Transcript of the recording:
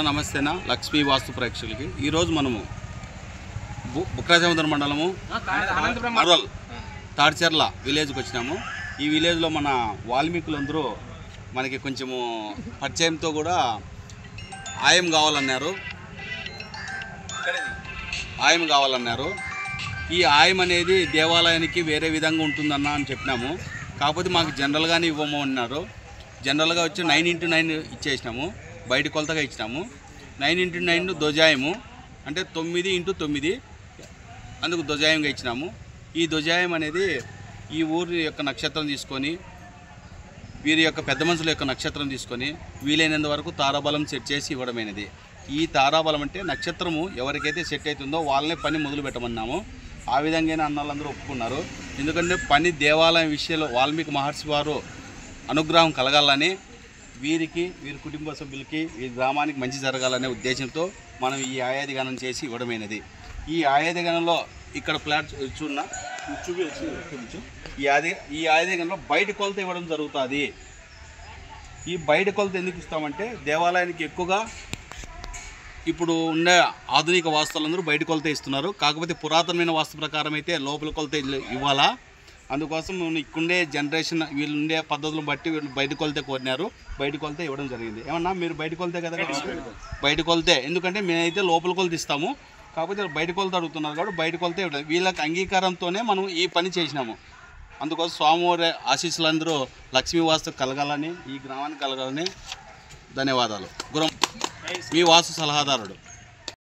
నమస్తేనా లక్ష్మీ వాస్తు ప్రేక్షకులకి ఈరోజు మనము బుక్రాజముద్ర మండలము తాడిచెర్ల విలేజ్కి వచ్చినాము. ఈ విలేజ్లో మన వాల్మీకులందరూ మనకి కొంచెము పరిచయంతో కూడా ఆయం కావాలన్నారు. ఈ ఆయం అనేది దేవాలయానికి వేరే విధంగా ఉంటుందన్న అని చెప్పినాము. కాకపోతే మాకు జనరల్గానే ఇవ్వము అన్నారు. జనరల్గా వచ్చి 9x9 ఇచ్చేసినాము, బయట కొలతగా ఇచ్చినాము. 9x9 ధ్వజాయము అంటే 9x9, అందుకు ధ్వజాయంగా ఇచ్చినాము. ఈ ధ్వజాయం అనేది ఈ ఊరి యొక్క నక్షత్రం తీసుకొని, వీరి యొక్క పెద్ద మనుషుల యొక్క నక్షత్రం తీసుకొని వీలైనంత వరకు తారాబలం సెట్ చేసి ఇవ్వడమైనది. ఈ తారాబలం అంటే నక్షత్రము ఎవరికైతే సెట్ అవుతుందో వాళ్ళనే పని మొదలు పెట్టమన్నాము. ఆ విధంగానే అన్నోళ్ళందరూ ఒప్పుకున్నారు. ఎందుకంటే పని దేవాలయం విషయంలో వాల్మీకి మహర్షి వారు అనుగ్రహం కలగాలని, వీరి కుటుంబ సభ్యులకి ఈ గ్రామానికి మంచి జరగాలనే ఉద్దేశంతో మనం ఈ ఆయాది గణన చేసి ఇవ్వడమైనది. ఈ ఆయాది గణనలో ఇక్కడ ఫ్లాట్ ఈ ఆయాది గణనలో బయట కొలత ఇవ్వడం జరుగుతుంది. ఈ బయట కొలత ఎందుకు ఇస్తామంటే దేవాలయానికి ఎక్కువగా ఇప్పుడు ఉండే ఆధునిక వాస్తులందరూ బయట కొలత ఇస్తున్నారు. కాకపోతే పురాతనమైన వాస్తు ప్రకారం అయితే లోపల కొలత ఇవ్వాలా. అందుకోసం ఇక్కడే జనరేషన్ వీళ్ళు ఉండే పద్ధతులను బట్టి వీళ్ళు బయట కొలతే కోరినారు. బయట కొలత ఇవ్వడం జరిగింది. ఏమన్నా మీరు బయట కొలతే కదా? బయట కొలతే. ఎందుకంటే మేమైతే లోపల కొలత ఇస్తాము, కాకపోతే బయట కొలత అడుగుతున్నారు కాబట్టి బయట కొలతే ఇవ్వడం. వీళ్ళకి అంగీకారంతోనే మనం ఈ పని చేసినాము. అందుకోసం స్వామివారి ఆశీస్సులందరూ లక్ష్మీ వాస్తు కలగాలని, ఈ గ్రామానికి కలగాలని ధన్యవాదాలు. గురం మీ వాస్తు సలహాదారుడు.